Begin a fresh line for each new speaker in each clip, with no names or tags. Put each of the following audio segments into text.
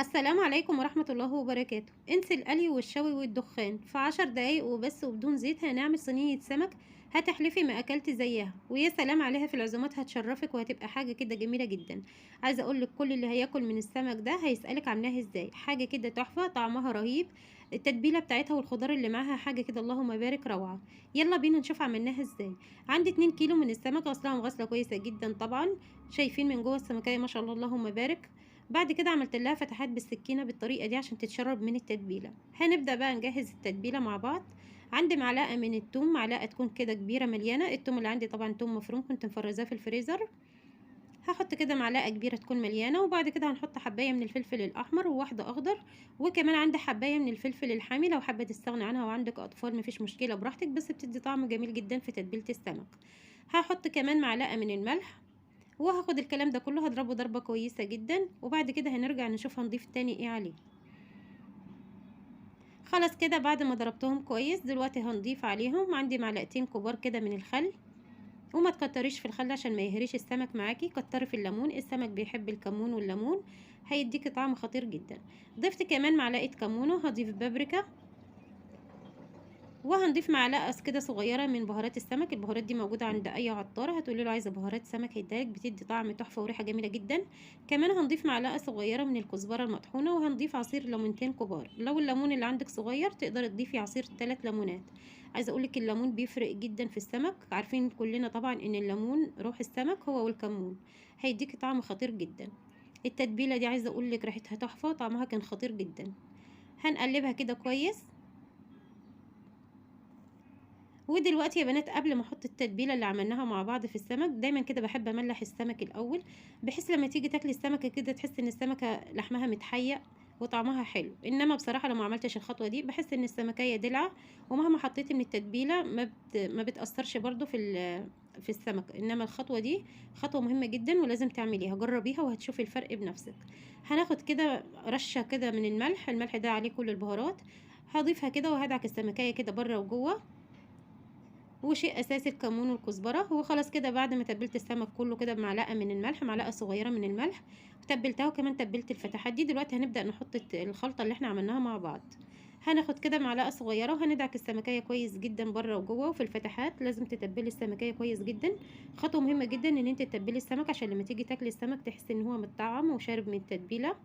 السلام عليكم ورحمة الله وبركاته. انسي القلي والشوي والدخان في 10 دقايق وبس وبدون زيت هنعمل صينية سمك. هتحلفي ما اكلتي زيها، ويا سلام عليها في العزومات، هتشرفك وهتبقى حاجة كده جميلة جدا. عايزة اقولك كل اللي هياكل من السمك ده هيسألك عاملاها ازاي، حاجة كده تحفة، طعمها رهيب. التتبيلة بتاعتها والخضار اللي معاها حاجة كده اللهم بارك روعة. يلا بينا نشوف عملناها ازاي. عندي 2 كيلو من السمك، غسلها وغسلة كويسة جدا طبعا. شايفين من جوه السمكية ما شاء الله اللهم بارك. بعد كده عملت لها فتحات بالسكينة بالطريقة دي عشان تتشرب من التتبيلة. هنبدأ بقى نجهز التتبيلة مع بعض. عندي معلقة من التوم، معلقة تكون كده كبيرة مليانة. التوم اللي عندي طبعا توم مفروم كنت مفرزاه في الفريزر. هحط كده معلقة كبيرة تكون مليانة، وبعد كده هنحط حباية من الفلفل الأحمر وواحدة أخضر. وكمان عندي حباية من الفلفل الحامي، لو حابة تستغني عنها وعندك أطفال مفيش مشكلة براحتك، بس بتدي طعم جميل جدا في تتبيلة السمك. هحط كمان معلقة من الملح. وهاخد الكلام ده كله هضربه ضربة كويسة جدا، وبعد كده هنرجع نشوف هنضيف تاني ايه عليه. خلاص كده بعد ما ضربتهم كويس دلوقتي هنضيف عليهم، عندي معلقتين كبار كده من الخل. وما تكتريش في الخل عشان ما يهريش السمك معاكي، كتري في الليمون، السمك بيحب الكمون والليمون، هيديكي طعم خطير جدا. ضفت كمان معلقة كمون، وهضيف بابريكا. وهنضيف معلقه كده صغيره من بهارات السمك. البهارات دي موجوده عند اي عطار، هتقولي له عايزه بهارات سمك هيديلك، بتدي طعم تحفه وريحه جميله جدا. كمان هنضيف معلقه صغيره من الكزبره المطحونه، وهنضيف عصير ليمونتين كبار. لو الليمون اللي عندك صغير تقدر تضيفي عصير 3 ليمونات. عايزه اقولك الليمون بيفرق جدا في السمك، عارفين كلنا طبعا ان الليمون روح السمك هو والكمون، هيديكي طعم خطير جدا. التتبيله دي عايزه اقولك ريحتها تحفه وطعمها كان خطير جدا. هنقلبها كده كويس. ودلوقتي يا بنات قبل ما احط التتبيله اللي عملناها مع بعض في السمك، دايما كده بحب املح السمك الاول، بحيث لما تيجي تاكلي السمكه كده تحس ان السمكه لحمها متحيق وطعمها حلو. انما بصراحه لو ما عملتش الخطوه دي بحس ان السمكيه دلع، ومهما حطيتي من التتبيله ما بتاثرش برضو في السمك. انما الخطوه دي خطوه مهمه جدا ولازم تعمليها، جربيها وهتشوفي الفرق بنفسك. هناخد كده رشه كده من الملح، الملح ده عليه كل البهارات. هضيفها كده وهدعك السمكيه كده بره وجوه. وشيء اساسي الكمون والكزبره. وخلاص كده بعد ما تبلت السمك كله كده بمعلقه من الملح، معلقه صغيره من الملح، وتبلتها وكمان تبلت الفتحات دي. دلوقتي هنبدا نحط الخلطه اللي احنا عملناها مع بعض. هناخد كده معلقه صغيره وهندعك السمكيه كويس جدا بره وجوه، وفي الفتحات لازم تتبلي السمكيه كويس جدا. خطوه مهمه جدا ان انت تتبلي السمك عشان لما تيجي تاكلي السمك تحسي ان هو متطعم وشارب من التتبيله.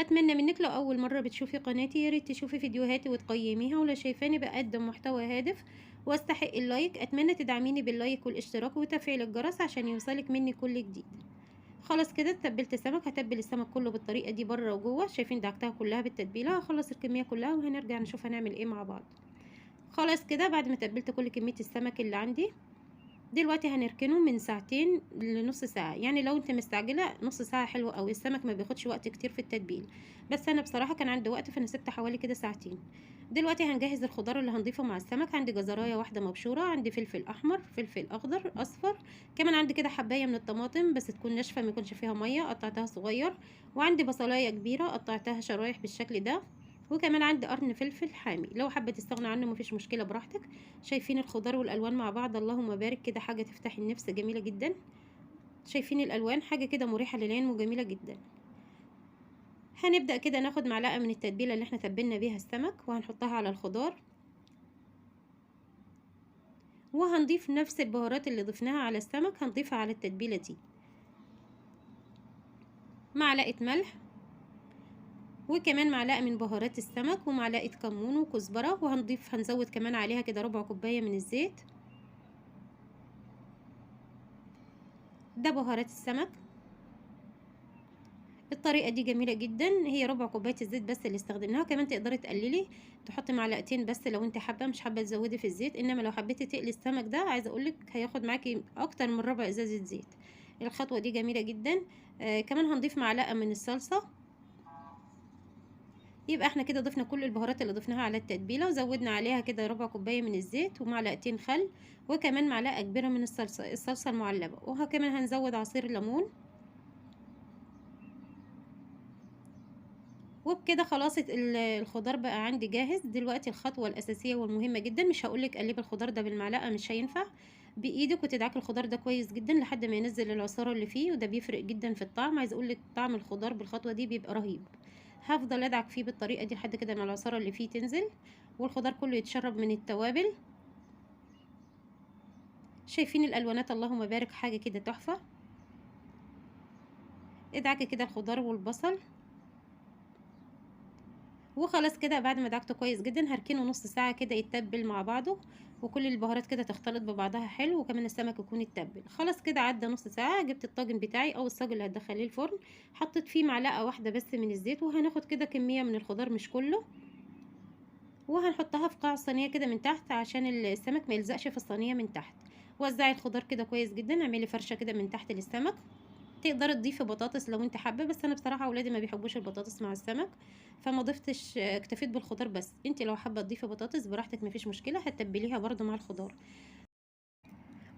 اتمنى منك لو اول مره بتشوفي قناتي ياريت تشوفي فيديوهاتي وتقيميها، ولو شايفاني بقدم محتوى هادف واستحق اللايك اتمنى تدعميني باللايك والاشتراك وتفعيل الجرس عشان يوصلك مني كل جديد. خلاص كده تبلت السمك، هتبل السمك كله بالطريقه دي بره وجوه، شايفين دعكتها كلها بالتتبيله. هخلص الكميه كلها وهنرجع نشوف هنعمل ايه مع بعض. خلاص كده بعد ما تبلت كل كميه السمك اللي عندي، دلوقتي هنركنه من ساعتين لنص ساعة. يعني لو انت مستعجلة نص ساعة حلوة اوي، السمك ما بياخدش وقت كتير في التتبيل، بس انا بصراحة كان عندي وقت فانا سبت حوالي كده ساعتين. دلوقتي هنجهز الخضار اللي هنضيفه مع السمك. عندي جزراية واحدة مبشورة، عندي فلفل احمر، فلفل اخضر، اصفر. كمان عندي كده حباية من الطماطم بس تكون ناشفة ما يكونش فيها مية، قطعتها صغير. وعندي بصلاية كبيرة قطعتها شرايح بالشكل ده. وكمان عندي قرن فلفل حامي، لو حابه تستغنى عنه مفيش مشكله براحتك. شايفين الخضار والالوان مع بعض اللهم بارك، كده حاجه تفتح النفس جميله جدا. شايفين الالوان حاجه كده مريحه للعين وجميله جدا. هنبدا كده ناخد معلقه من التتبيله اللي احنا تبلنا بيها السمك وهنحطها على الخضار. وهنضيف نفس البهارات اللي ضفناها على السمك هنضيفها على التتبيله دي. معلقه ملح، وكمان معلقه من بهارات السمك، ومعلقه كمون وكزبره. هنزود كمان عليها كده ربع كوبايه من الزيت. ده بهارات السمك. الطريقه دي جميله جدا، هي ربع كوبايه الزيت بس اللي استخدمناها. كمان تقدري تقللي تحطي معلقتين بس لو انت حابه، مش حابه تزودي في الزيت. انما لو حبيتي تقلي السمك ده عايزه اقولك هياخد معاكي اكتر من ربع ازازه زيت. الخطوه دي جميله جدا. كمان هنضيف معلقه من الصلصه. يبقى احنا كده ضفنا كل البهارات اللي ضفناها على التتبيله، وزودنا عليها كده ربع كوبايه من الزيت ومعلقتين خل. وكمان معلقه كبيره من الصلصه المعلبه. وكمان هنزود عصير ليمون. وبكده خلاص الخضار بقى عندي جاهز. دلوقتي الخطوة الأساسية والمهمة جدا، مش هقولك قلبي الخضار ده بالمعلقة مش هينفع، بايدك وتدعكي الخضار ده كويس جدا لحد ما ينزل العصاره اللي فيه، وده بيفرق جدا في الطعم. عايزه اقول لك طعم الخضار بالخطوه دي بيبقى رهيب. هفضل ادعك فيه بالطريقه دي لحد كده ما العصاره اللي فيه تنزل والخضار كله يتشرب من التوابل. شايفين الالوانات؟ اللهم بارك، حاجه كده تحفه. ادعكي كده الخضار والبصل وخلاص كده. بعد ما دعكته كويس جدا هركنه نص ساعه كده يتبل مع بعضه، وكل البهارات كده تختلط ببعضها حلو، وكمان السمك يكون يتبل. خلاص كده عدى نص ساعه، جبت الطاجن بتاعي او الصاج اللي هتدخليه الفرن، حطيت فيه معلقه واحده بس من الزيت، وهناخد كده كميه من الخضار مش كله، وهنحطها في قاع الصينيه كده من تحت عشان السمك ما يلزقش في الصينيه من تحت. وزعي الخضار كده كويس جدا، اعملي فرشه كده من تحت للسمك. تقدري تضيفي بطاطس لو انت حابه، بس انا بصراحه اولادي ما بيحبوش البطاطس مع السمك، فما ضفتش، اكتفيت بالخضار بس. انت لو حابه تضيفي بطاطس براحتك مفيش مشكله، هتتبليها برده مع الخضار.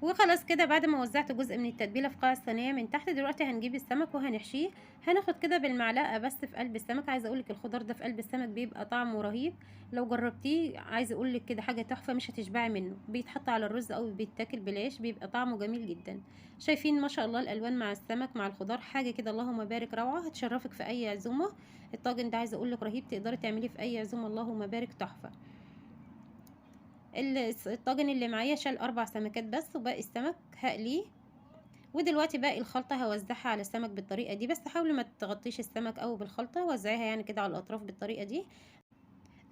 وخلاص كده بعد ما وزعت جزء من التتبيله في قاع الصينيه من تحت، دلوقتي هنجيب السمك وهنحشيه. هناخد كده بالمعلقه بس في قلب السمك. عايزه اقولك الخضار ده في قلب السمك بيبقى طعمه رهيب، لو جربتيه عايزه اقولك كده حاجه تحفه، مش هتشبعي منه. بيتحط على الرز او بيتاكل بالعيش، بيبقى طعمه جميل جدا. شايفين ما شاء الله الالوان مع السمك مع الخضار، حاجه كده اللهم بارك روعه، هتشرفك في اي عزومه. الطاجن ده عايزه اقولك رهيب، تقدري تعمليه في اي عزومه، اللهم بارك تحفه. الطاجن اللي معايا شال 4 سمكات بس، وباقي السمك هقليه. ودلوقتي باقي الخلطة هوزعها على السمك بالطريقة دي، بس حاولي ما تغطيش السمك أوي بالخلطة، وزعيها يعني كده على الأطراف بالطريقة دي.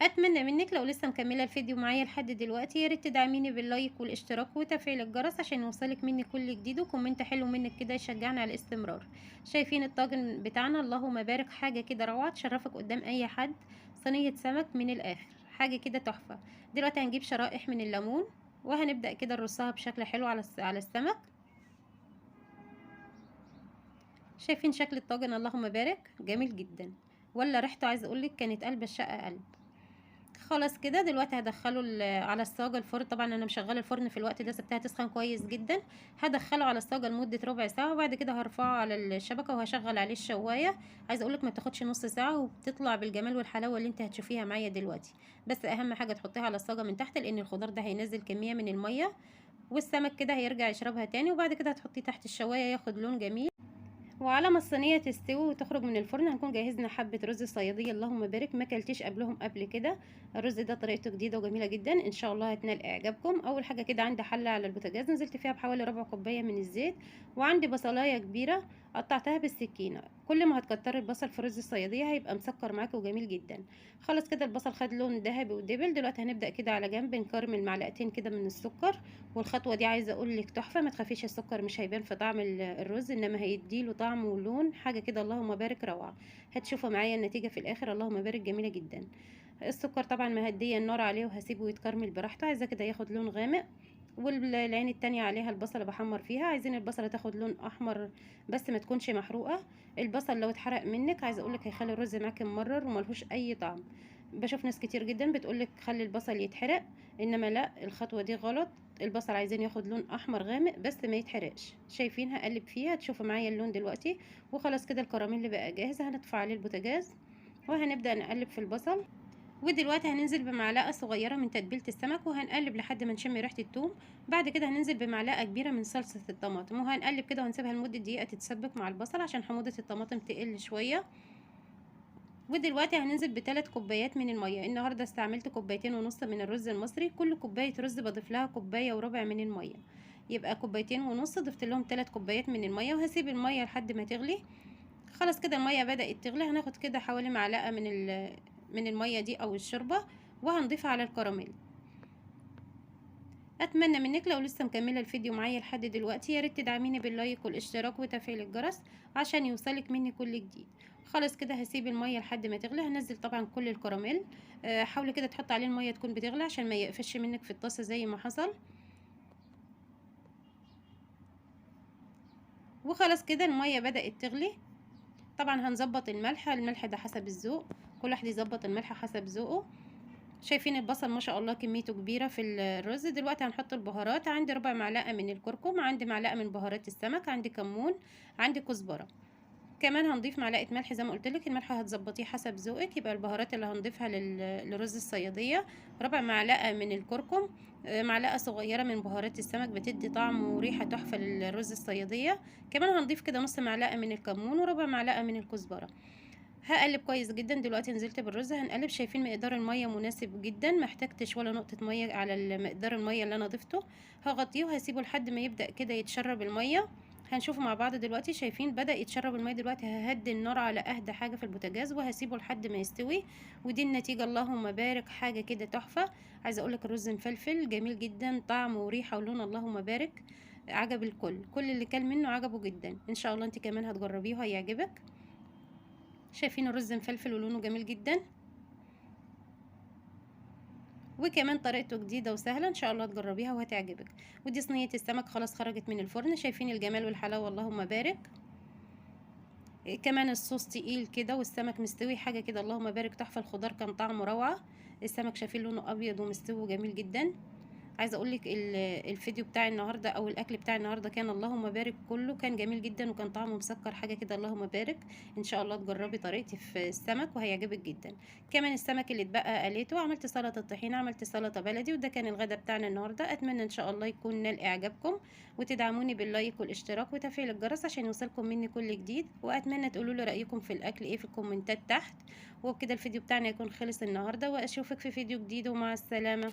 أتمنى منك لو لسه مكملة الفيديو معايا لحد دلوقتي ياريت تدعميني باللايك والاشتراك وتفعيل الجرس عشان يوصلك مني كل جديد، وكومنت حلو منك كده يشجعني على الاستمرار. شايفين الطاجن بتاعنا؟ اللهم بارك، حاجة كده روعة تشرفك قدام أي حد. صينية سمك من الآخر، حاجة كده تحفة. دلوقتي هنجيب شرائح من الليمون وهنبدأ كده نرصها بشكل حلو على السمك. شايفين شكل الطاجن؟ اللهم بارك، جميل جدا، ولا ريحته عايزه اقولك كانت قلب الشقه قلب. خلاص كده دلوقتي هدخله على الصاجه الفرن. طبعا انا مشغله الفرن في الوقت ده، سبتها تسخن كويس جدا. هدخله على الصاجه لمده ربع ساعه، وبعد كده هرفعه على الشبكه وهشغل عليه الشوايه. عايزه اقولك ما بتاخدش نص ساعه وبتطلع بالجمال والحلاوه اللي انت هتشوفيها معايا دلوقتي. بس اهم حاجه تحطيها على الصاجه من تحت، لان الخضار ده هينزل كميه من الميه، والسمك كده هيرجع يشربها تاني. وبعد كده هتحطيه تحت الشوايه ياخد لون جميل. وعلى ما الصينيه تستوي وتخرج من الفرن هنكون جهزنا حبه رز صياديه، اللهم بارك، ما كلتش قبل كده. الرز ده طريقته جديده وجميله جدا، ان شاء الله هتنال اعجابكم. اول حاجه كده عندي حله على البوتاجاز نزلت فيها بحوالي ربع كوبايه من الزيت، وعندي بصلايه كبيره قطعتها بالسكينه. كل ما هتكتري البصل في رز الصياديه هيبقى مسكر معاكي وجميل جدا. خلاص كده البصل خد لون ذهبي ودبل. دلوقتي هنبدا كده على جنب نكرمل معلقتين كده من السكر، والخطوه دي عايزه اقول لك تحفه. ما تخافيش، السكر مش هيبان في طعم الرز، انما هيديله طعم ولون، حاجه كده اللهم بارك روعه. هتشوفوا معايا النتيجه في الاخر، اللهم بارك، جميله جدا. السكر طبعا مهديه النار عليه وهسيبه يتكرمل براحته. عايزاه كده ياخد لون غامق. والعين التانية عليها البصلة بحمر فيها، عايزين البصلة تاخد لون احمر بس ما تكونش محروقة. البصل لو اتحرق منك عايزة اقولك هيخلي الرز معاكي ممرر وملهوش اي طعم. بشوف ناس كتير جدا بتقولك خلي البصل يتحرق، انما لا، الخطوة دي غلط. البصل عايزين ياخد لون احمر غامق بس ما يتحرقش. شايفين؟ هقلب فيها تشوفوا معايا اللون دلوقتي. وخلاص كده الكراميل بقى جاهز، هنطفي عليه البوتاجاز وهنبدأ نقلب في البصل. ودلوقتي هننزل بمعلقه صغيره من تتبيله السمك وهنقلب لحد ما نشم ريحه الثوم. بعد كده هننزل بمعلقه كبيره من صلصه الطماطم وهنقلب كده وهنسيبها لمده دقيقه تتسبك مع البصل عشان حموضه الطماطم تقل شويه. ودلوقتي هننزل ب3 كوبايات من الميه. النهارده استعملت كوبايتين ونص من الرز المصري، كل كوبايه رز بضيف لها كوبايه وربع من الميه، يبقى كوبايتين ونص ضفت لهم 3 كوبايات من الميه، وهسيب الميه لحد ما تغلي. خلاص كده الميه بدأت تغلي، هناخد كده حوالي معلقه من الميه دي او الشوربه وهنضيفها على الكراميل. اتمنى منك لو لسه مكمله الفيديو معايا لحد دلوقتي يا ريت تدعميني باللايك والاشتراك وتفعيل الجرس عشان يوصلك مني كل جديد. خلاص كده هسيب الميه لحد ما تغلي. هنزل طبعا كل الكراميل. حاولي كده تحط عليه الميه تكون بتغلي عشان ما يقفش منك في الطاسه زي ما حصل. وخلاص كده الميه بدأت تغلي. طبعا هنظبط الملح ده حسب الذوق، كل واحد يظبط الملح حسب ذوقه. شايفين البصل ما شاء الله كميته كبيرة في الرز. دلوقتي هنحط البهارات. عندي ربع معلقة من الكركم، عندي معلقة من بهارات السمك، عندي كمون، عندي كزبرة. كمان هنضيف معلقه ملح زي ما قلت لك، الملح هتظبطيه حسب ذوقك. يبقى البهارات اللي هنضيفها لرز الصياديه: ربع معلقه من الكركم، معلقه صغيره من بهارات السمك بتدي طعم وريحه تحفه للرز الصياديه. كمان هنضيف كده نص معلقه من الكمون وربع معلقه من الكزبره. هقلب كويس جدا. دلوقتي نزلت بالرز هنقلب. شايفين مقدار الميه مناسب جدا، محتاجتش ولا نقطه ميه على مقدار الميه اللي انا ضفته. هغطيه وهسيبه لحد ما يبدا كده يتشرب الميه. هنشوفه مع بعض دلوقتي. شايفين بدأ يتشرب الميه دلوقتي. ههدي النار على اهدى حاجه في البوتاجاز وهسيبه لحد ما يستوي. ودي النتيجه، اللهم بارك، حاجه كده تحفه. عايزه اقولك الرز مفلفل جميل جدا، طعم وريحه ولون، اللهم بارك. عجب الكل، كل اللي كل منه عجبه جدا. ان شاء الله انت كمان هتجربيه وهيعجبك. شايفين الرز مفلفل ولونه جميل جدا، وكمان طريقته جديدة وسهلة. ان شاء الله تجربيها وهتعجبك. ودي صينية السمك خلاص خرجت من الفرن. شايفين الجمال والحلاوة، اللهم بارك. كمان الصوص تقيل كده والسمك مستوي، حاجة كده اللهم بارك تحفة. الخضار كان طعمه روعة. السمك شايفين لونه ابيض ومستوي وجميل جدا. عايزه اقول لك الفيديو بتاع النهارده او الاكل بتاع النهارده كان اللهم بارك كله كان جميل جدا، وكان طعمه مسكر، حاجه كده اللهم بارك. ان شاء الله تجربي طريقتي في السمك وهيعجبك جدا. كمان السمك اللي اتبقى قليته، عملت سلطه طحينه، عملت سلطه بلدي، وده كان الغدا بتاعنا النهارده. اتمنى ان شاء الله يكون نال اعجابكم، وتدعموني باللايك والاشتراك وتفعيل الجرس عشان يوصلكم مني كل جديد. واتمنى تقولوا لي رايكم في الاكل ايه في الكومنتات تحت. وبكده الفيديو بتاعنا يكون خلص النهارده، واشوفك في فيديو جديد، ومع السلامه.